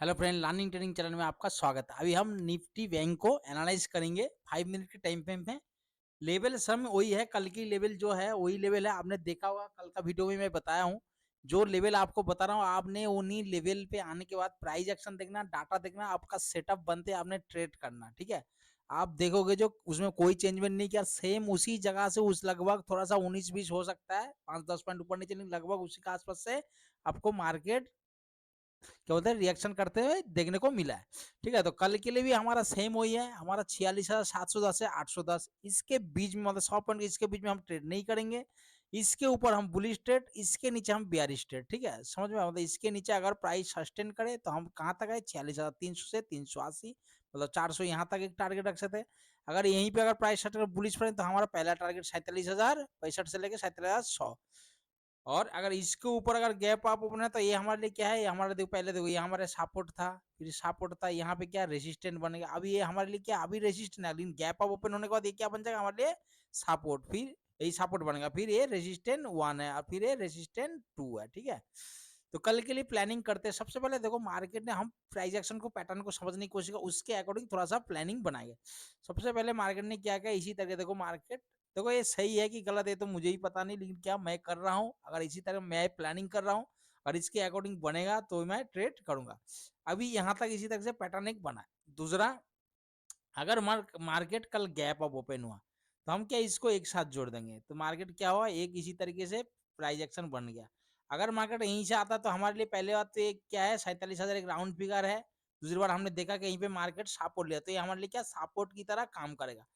Hello friend, learning training channel में आपका स्वागत है। अभी हम निफ्टी बैंक को एनालाइज करेंगे 5 मिनट के टाइम फ्रेम में। लेवल सम वही है, कल की लेवल जो है वही लेवल है। आपने देखा होगा, कल का वीडियो में मैं बताया हूँ। जो लेवल आपको बता रहा हूँ, आपने उन्हीं लेवल पे आने के बाद प्राइस एक्शन देखना, डाटा देखना, आपका सेटअप बनते आपने ट्रेड करना। ठीक है, आप देखोगे जो उसमें कोई चेंजमेंट नहीं किया, सेम उसी जगह से उस लगभग थोड़ा सा 19-20 हो सकता है, 5-10 पॉइंट ऊपर नीचे, नहीं लगभग उसी के आसपास से आपको मार्केट क्या बोलते हैं रिएक्शन करते हुए देखने को मिला है। ठीक है, तो कल के लिए भी हमारा सेम वही है, हमारा 46,710 से 810 इसके बीच में, मतलब 100 पॉइंट इसके बीच में हम ट्रेड नहीं करेंगे। इसके ऊपर हम बुलिश ट्रेड, इसके नीचे हम बियरिश ट्रेड। ठीक है, समझ में, मतलब इसके नीचे अगर प्राइस सस्टेन करे तो हम कहाँ तक आए, 46,300 से 380, मतलब 400 यहाँ तक एक टारगेट रख सकते हैं। अगर यहीं पे अगर प्राइस सस्टेन बुलिश पड़े तो हमारा पहला टारगेट 47,065 से लेकर 47,100। और अगर इसके ऊपर अगर गैप आप ओपन है तो ये हमारे लिए क्या है, ये हमारे देखो, पहले देखो ये हमारे सपोर्ट था, फिर सपोर्ट था, यहाँ पे क्या रेजिस्टेंट बनेगा। अभी ये हमारे लिए क्या, अभी रेजिस्टेंट है, लेकिन गैप आप ओपन होने के बाद ये क्या बन जाएगा हमारे लिए, सपोर्ट। फिर यही सपोर्ट बनेगा, फिर ये रेजिस्टेंट 1 है और फिर ये रेजिस्टेंट 2 है। ठीक है, तो कल के लिए प्लानिंग करते हैं। सबसे पहले देखो मार्केट ने, हम प्राइस एक्शन को, पैटर्न को समझने की कोशिश, उसके अकॉर्डिंग थोड़ा सा प्लानिंग बनाएंगे। सबसे पहले मार्केट ने क्या किया, इसी तरह देखो मार्केट, देखो ये सही है कि गलत है तो मुझे ही पता नहीं, लेकिन क्या मैं कर रहा हूँ, अगर इसी तरह मैं प्लानिंग कर रहा हूँ और इसके अकॉर्डिंग बनेगा तो मैं ट्रेड करूंगा। अभी यहाँ तक इसी तरह से पैटर्न एक बना है। दूसरा, अगर मार्केट कल गैप अप ओपन हुआ तो हम क्या इसको एक साथ जोड़ देंगे, तो मार्केट क्या हुआ, एक इसी तरीके से प्राइस एक्शन बन गया। अगर मार्केट यहीं से आता तो हमारे लिए पहले बात तो एक क्या है, 47,000 एक राउंड फिगर है। दूसरी बार हमने देखा कि यहीं पे मार्केट सपोर्ट लिया, तो ये हमारे लिए क्या सपोर्ट की तरह काम करेगा।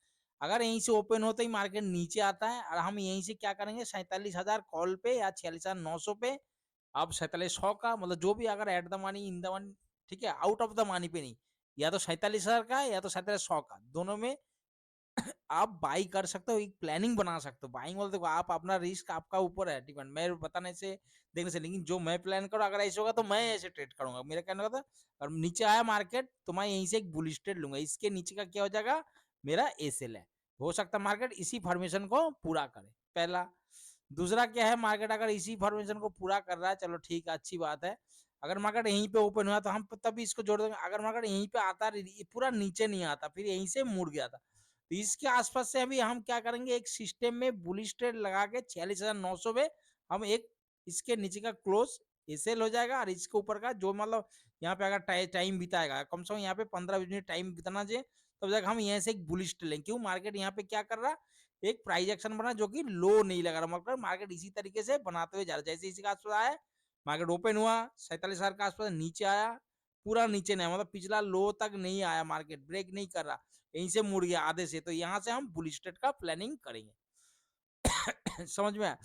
अगर यहीं से ओपन होते ही मार्केट नीचे आता है और हम यहीं से क्या करेंगे, 47,000 कॉल पे या 46,900 पे, अब 47,100 का, मतलब जो भी, अगर at the money, in the money, ठीक है, आउट ऑफ द मनी पे नहीं, या तो 47,000 का या तो 47,100 का, दोनों में आप बाई कर सकते हो, एक प्लानिंग बना सकते हो। बाइंग बोलते देखो, आप अपना रिस्क आपका ऊपर है, डिपेंड, मैं बताने से, देखने से, लेकिन जो मैं प्लान करूँ, अगर ऐसे होगा तो मैं ऐसे ट्रेड करूंगा। मेरा कहने का था, और नीचे आया मार्केट तो मैं यहीं से एक बुलिश ट्रेड लूंगा, इसके नीचे का क्या हो जाएगा, मेरा एसएल है। हो सकता है मार्केट इसी फॉर्मेशन को पूरा करे, पहला। दूसरा क्या है, मार्केट अगर इसी फॉर्मेशन को पूरा कर रहा है, चलो ठीक है, अच्छी बात है। अगर मार्केट यहीं पे ओपन हुआ तो हम तब इसको जोड़ देंगे। अगर मार्केट यहीं पे आता, पूरा नीचे नहीं आता, फिर यहीं से मुड़ गया था, तो इसके आसपास से अभी हम क्या करेंगे, एक सिस्टम में बुलिश ट्रेड लगा के 46,900 में हम एक, इसके नीचे का क्लोज एसएल हो जाएगा, और इसके ऊपर का जो, मतलब यहाँ पे अगर टाइम बिताएगा, कम से कम यहाँ पे 15-20 मिनट टाइम बिताना चाहिए, तब जाकर हम यहाँ से एक बुलिश ट्रेड लेंगे। क्यों, मार्केट यहाँ पे क्या कर रहा है, एक प्राइस एक्शन बना जो कि लो नहीं लगा रहा, मतलब मार्केट इसी तरीके से बनाते हुए जा रहा है। जैसे इसी का आसपास आया, मार्केट ओपन हुआ 47,000 के आसपास, नीचे आया, पूरा नीचे नहीं, मतलब पिछला लो तक नहीं आया, मार्केट ब्रेक नहीं कर रहा, यहीं से मुड़ गया आधे से, तो यहाँ से हम बुलिश ट्रेड का प्लानिंग करेंगे। समझ में आया?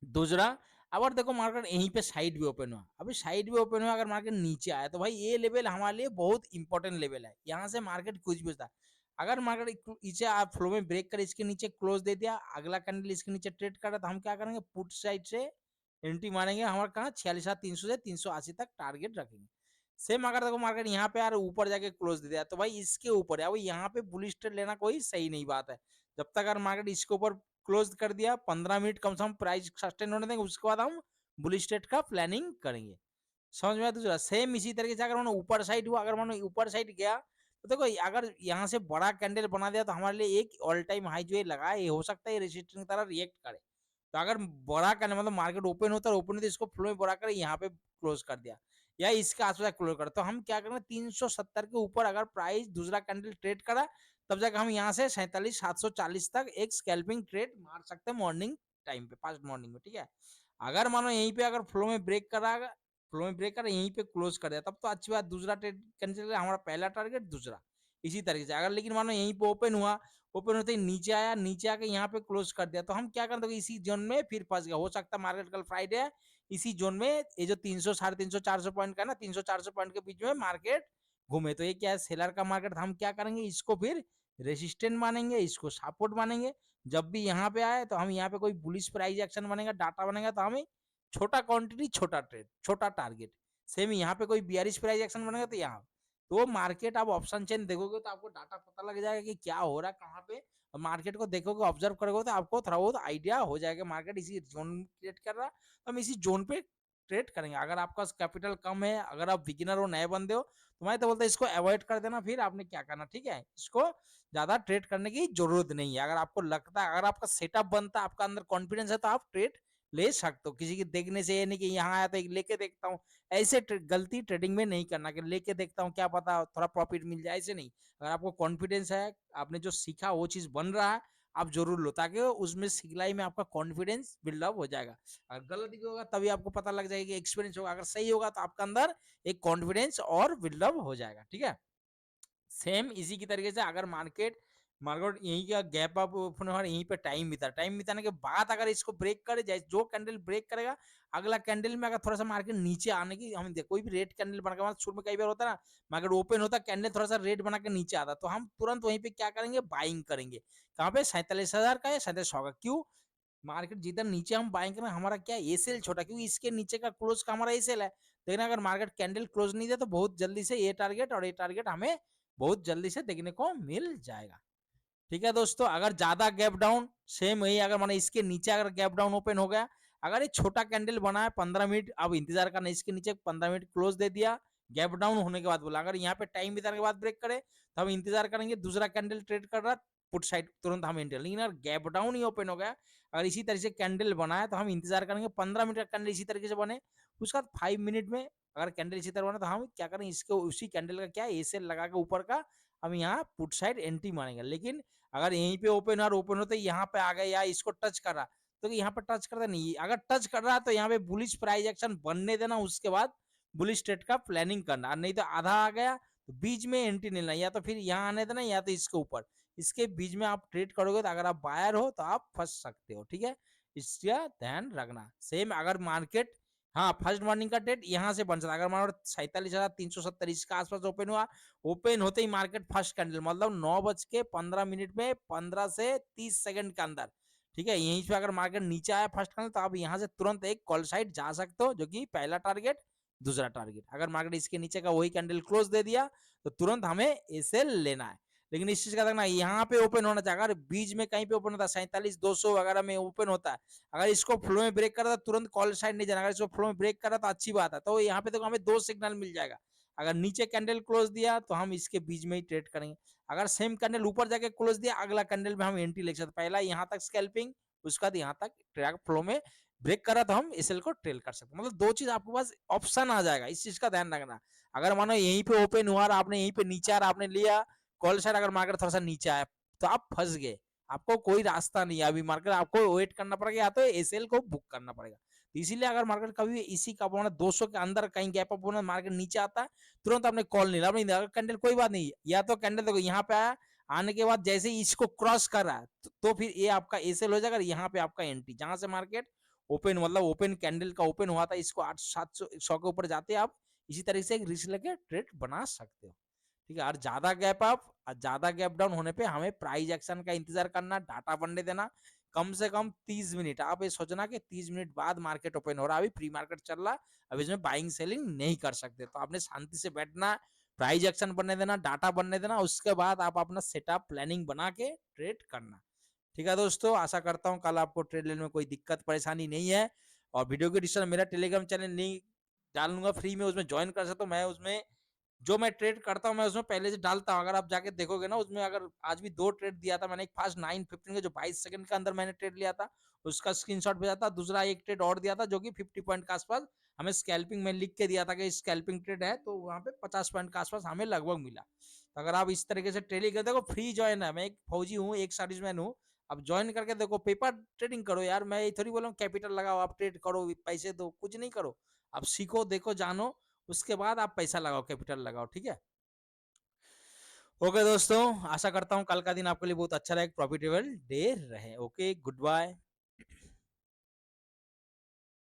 दूसरा, अगर देखो मार्केट यहीं पे साइड भी ओपन हुआ, अभी साइड भी ओपन हुआ, अगर मार्केट नीचे आया तो भाई ये लेवल हमारे लिए बहुत इंपॉर्टेंट लेवल है, यहाँ से मार्केट कुछ भी होता है। अगर मार्केट नीचे आप फ्लो में ब्रेक कर इसके नीचे क्लोज दे दिया, अगला कैंडल इसके नीचे ट्रेड कर रहा, तो हम क्या करेंगे, पुट साइड से एंट्री मारेंगे, हमारे कहाँ 46,300 से 380 तक टारगेट रखेंगे। सेम अगर देखो मार्केट यहाँ पे यार ऊपर जाके क्लोज दे दिया, तो भाई इसके ऊपर है, यहाँ पे बुलिश ट्रेड लेना कोई सही नहीं बात है। जब तक अगर मार्केट इसके ऊपर क्लोज कर दिया, 15 मिनट कम से कम प्राइस सस्टेन होने देंगे, उसके बाद हम बुलिश ट्रेड का प्लानिंग करेंगे। समझ में आया? दूसरा सेम इसी तरीके से, अगर मानो ऊपर साइड हुआ, अगर मानो ऊपर साइड गया, तो देखो अगर यहाँ से बड़ा कैंडल बना दिया तो हमारे लिए एक ऑल टाइम हाई जो ये लगा है, ये हो सकता है रेजिस्टेंस की तरह रिएक्ट करे। तो अगर बड़ा कैंडल, मतलब मार्केट ओपन होता है, ओपन होता है, इसको फ्लो में बड़ा कर यहाँ पे क्लोज कर दिया, या इसके आसपास क्लोज कर, तो हम क्या करेंगे, 370 के ऊपर अगर प्राइस दूसरा कैंडल ट्रेड करा, तब जाकर हम यहाँ से 47,740 तक एक स्कैल्पिंग ट्रेड मार सकते हैं मॉर्निंग टाइम पे, फास्ट मॉर्निंग में। ठीक है, अगर मानो यहीं पे अगर फ्लो में ब्रेक करा, फ्लो में ब्रेक कर यहीं पे क्लोज कर दिया, तब तो अच्छी बात, दूसरा ट्रेड कैंसिल, हमारा पहला टारगेट दूसरा, इसी तरीके से। अगर लेकिन मानो यहीं पे ओपन हुआ, ओपन होते ही नीचे आया, नीचे आके यहाँ पे क्लोज कर दिया, तो हम क्या करते, इसी जोन में फिर फंस गया। हो सकता है मार्केट कल फ्राइडे है, इसी जोन में ये जो 300, 350, 400 पॉइंट का ना, 300, 400 पॉइंट के बीच में मार्केट घूमे, तो ये क्या है, सेलर का मार्केट, हम क्या करेंगे, इसको फिर रेसिस्टेंट मानेंगे, इसको सपोर्ट मानेंगे। जब भी यहाँ पे आए तो हम यहाँ पे कोई बुलिश प्राइस एक्शन बनेगा, डाटा बनेगा, तो हमें छोटा क्वांटिटी, छोटा ट्रेड, छोटा टारगेट। सेम यहाँ पे कोई बियरिश प्राइस एक्शन बनेगा तो यहाँ, तो मार्केट आप ऑप्शन चेन देखोगे तो आपको डाटा पता लग जाएगा कि क्या हो रहा है, कहाँ पे। मार्केट को देखोगे, ऑब्जर्व करोगे, तो आपको थोड़ा बहुत आइडिया हो जाएगा मार्केट इसी जोन क्रिएट कर रहा है, तो हम इसी जोन पे ट्रेड करेंगे। अगर आपका कैपिटल कम है, अगर आप बिगिनर हो, नए बंदे हो, तो मैं तो बोलता हूँ इसको अवॉइड कर देना। फिर आपने क्या करना, ठीक है, इसको ज्यादा ट्रेड करने की जरूरत नहीं है। अगर आपको लगता है, अगर आपका सेटअप बनता है, आपका अंदर कॉन्फिडेंस है, तो आप ट्रेड ले सकते हो। किसी के देखने से ये नहीं कि यहाँ आया तो लेके देखता हूँ, ऐसे गलती ट्रेडिंग में नहीं करना कि लेके देखता हूँ क्या पता थोड़ा प्रॉफिट मिल जाए, ऐसे नहीं। अगर आपको कॉन्फिडेंस है, आपने जो सीखा वो चीज बन रहा है, आप जरूर लो, ताकि उसमें सिखलाई में आपका कॉन्फिडेंस बिल्डअप हो जाएगा। अगर गलत भी होगा तभी आपको पता लग जाएगा, एक्सपीरियंस होगा। अगर सही होगा तो आपका अंदर एक कॉन्फिडेंस और बिल्डअप हो जाएगा, ठीक है। सेम इसी की तरीके से अगर मार्केट मार्केट यहीं का गैप अप ओपन हुआ, यहीं पे टाइम बिताने के बाद अगर इसको ब्रेक करे, जैसे जो कैंडल ब्रेक करेगा, अगला कैंडल में अगर थोड़ा सा मार्केट नीचे आने की, हम कोई भी रेड कैंडल बना के, शुरू में कई बार होता है ना, मार्केट ओपन होता है, कैंडल थोड़ा सा रेड बना के नीचे आता, तो हम तुरंत वहीं पे क्या करेंगे, बाइंग करेंगे। कहाँ पे, 47,000 का या 4700 का। क्यों, मार्केट जिधर नीचे हम बाइंग करें, हमारा क्या एसेल छोटा, क्योंकि इसके नीचे का क्लोज का हमारा एसेल है। लेकिन अगर मार्केट कैंडल क्लोज नहीं दे तो बहुत जल्दी से ये टारगेट और ये टारगेट हमें बहुत जल्दी से देखने को मिल जाएगा। ठीक है दोस्तों, अगर ज्यादा गैप डाउन, सेम वही, अगर माने इसके नीचे अगर गैप डाउन ओपन हो गया, अगर ये छोटा कैंडल बना है 15 मिनट, अब इंतजार करना, इसके नीचे 15 मिनट क्लोज दे दिया, गैप डाउन होने के बाद बोला, अगर यहाँ पे टाइम बिताने के बाद ब्रेक करे तो हम इंतजार करेंगे, दूसरा कैंडल ट्रेड कर रहा पुट साइड, तुरंत हम एंटर। लेकिन अगर गैप डाउन ही ओपन हो गया, अगर इसी तरह से कैंडल बना है, तो हम इंतजार करेंगे 15 मिनट का कैंडल इसी तरीके से बने, उसका 5 मिनट में अगर कैंडल इसी तरह बने, तो हम क्या करें, इसको उसी कैंडल का क्या एसेल लगा के ऊपर का हम यहाँ पुट साइड एंट्री मानेंगे। लेकिन अगर यहीं पे ओपन और ओपन होते यहाँ पे आ गए या इसको टच कर रहा, तो यहाँ पे टच करता नहीं, अगर टच कर रहा है तो यहाँ पे बुलिश प्राइस एक्शन बनने देना, उसके बाद बुलिश ट्रेड का प्लानिंग करना। नहीं तो आधा आ गया तो बीच में एंट्री नहीं लेना, या तो फिर यहाँ आने देना, या तो इसके ऊपर, इसके बीच में आप ट्रेड करोगे तो अगर आप बायर हो तो आप फंस सकते हो, ठीक है, इसका ध्यान रखना। सेम अगर मार्केट, हाँ, फर्स्ट मॉर्निंग का ट्रेड यहाँ से बन सकता है। अगर मार्केट 47,370 इसके आसपास ओपन हुआ, ओपन होते ही मार्केट फर्स्ट कैंडल मतलब 9:15 में 15 से 30 सेकंड के अंदर, ठीक है, यहीं पे अगर मार्केट नीचे आया फर्स्ट कैंडल, तो आप यहाँ से तुरंत एक कॉल साइड जा सकते हो, जो कि पहला टारगेट, दूसरा टारगेट। अगर मार्केट इसके नीचे का वही कैंडल क्लोज दे दिया, तो तुरंत हमें इसे लेना है। लेकिन इस चीज का देखना, यहाँ पे ओपन होना चाहिए। अगर बीच में कहीं पे ओपन होता है 47,200 वगैरह में ओपन होता है, अगर इसको फ्लो में ब्रेक करा तो तुरंत कॉल साइड नहीं जाना। अगर इसको फ्लो में ब्रेक करा तो अच्छी बात है, तो यहाँ पे देखो हमें 2 सिग्नल मिल जाएगा। अगर नीचे कैंडल क्लोज दिया तो हम इसके बीच में ही ट्रेड करेंगे। अगर सेम कैंडल ऊपर जाके क्लोज दिया, अगला कैंडल में हम एंट्री ले सकते, पहला यहाँ तक स्कैल्पिंग, उसके बाद यहाँ तक ट्रेड फ्लो में ब्रेक करा तो हम एसएल को ट्रेल कर सकते, मतलब दो चीज आपके पास ऑप्शन आ जाएगा, इस चीज का ध्यान रखना। अगर मानो यहीं पे ओपन हुआ, आपने यहीं पे नीचे आ रहा, आपने लिया कॉल साइड, अगर मार्केट थोड़ा सा नीचे आया तो आप फंस गए, आपको कोई रास्ता नहीं है, अभी मार्केट आपको वेट करना पड़ेगा, या तो एसएल को बुक करना पड़ेगा। इसीलिए अगर मार्केट कभी इसी का बोना 200 के अंदर कहीं गैप अप होना, मार्केट नीचे आता है, तुरंत आपने कॉल नहीं ला, अगर कैंडल कोई बात नहीं, या तो कैंडल देखो यहाँ पे आया, आने के बाद जैसे ही इसको क्रॉस कर रहा है, तो फिर ये आपका एसएल हो जाएगा, यहाँ पे आपका एंट्री, जहां से मार्केट ओपन मतलब ओपन कैंडल का ओपन हुआ था, इसको 800-700 के ऊपर जाते आप इसी तरीके से एक रिस्क लेके ट्रेड बना सकते हो, ठीक है। और ज्यादा गैप अप और ज्यादा गैप डाउन होने पे हमें प्राइस एक्शन का इंतजार करना, डाटा बनने देना, कम से कम 30 मिनट। आप ये सोचना कि 30 मिनट बाद मार्केट ओपन हो रहा है, अभी प्री मार्केट चल रहा है, अब इसमें बाइंग सेलिंग नहीं कर सकते, तो आपने शांति से बैठना, प्राइस एक्शन बनने देना, डाटा बनने देना, उसके बाद आप अपना सेटअप प्लानिंग बना के ट्रेड करना। ठीक है दोस्तों, आशा करता हूँ कल आपको ट्रेड लेने में कोई दिक्कत परेशानी नहीं है। और वीडियो के डिस्क्रिप्शन मेरा टेलीग्राम चैनल लिंक डालूंगा फ्री में, उसमें ज्वाइन कर सकते हो। मैं उसमें जो मैं ट्रेड करता हूँ मैं उसमें पहले से डालता हूँ, अगर आप जाके देखोगे ना, उसमें अगर आज भी 2 ट्रेड दिया था मैंने, एक फास्ट 9:15 का जो 22 सेकंड के अंदर मैंने ट्रेड लिया था, उसका स्क्रीनशॉट भेजा था, दूसरा एक ट्रेड और दिया था जो कि 50 पॉइंट के आसपास हमें स्कैल्पिंग में लिख के दिया था कि स्कैल्पिंग ट्रेड है, तो वहाँ पे 50 पॉइंट के आसपास हमें लगभग मिला। तो अगर आप इस तरीके से ट्रेडिंग करते हो, फ्री ज्वाइन है, मैं एक फौजी हूँ, एक सर्विसमैन हूँ, अब ज्वाइन करके देखो, पेपर ट्रेडिंग करो यार, मैं ये थोड़ी बोला कैपिटल लगाओ आप ट्रेड करो, पैसे दो, कुछ नहीं करो, आप सीखो, देखो, जानो, उसके बाद आप पैसा लगाओ, कैपिटल लगाओ, ठीक है। ओके दोस्तों, आशा करता हूँ कल का दिन आपके लिए बहुत अच्छा रहे, प्रॉफिटेबल डे रहे। Okay, good bye.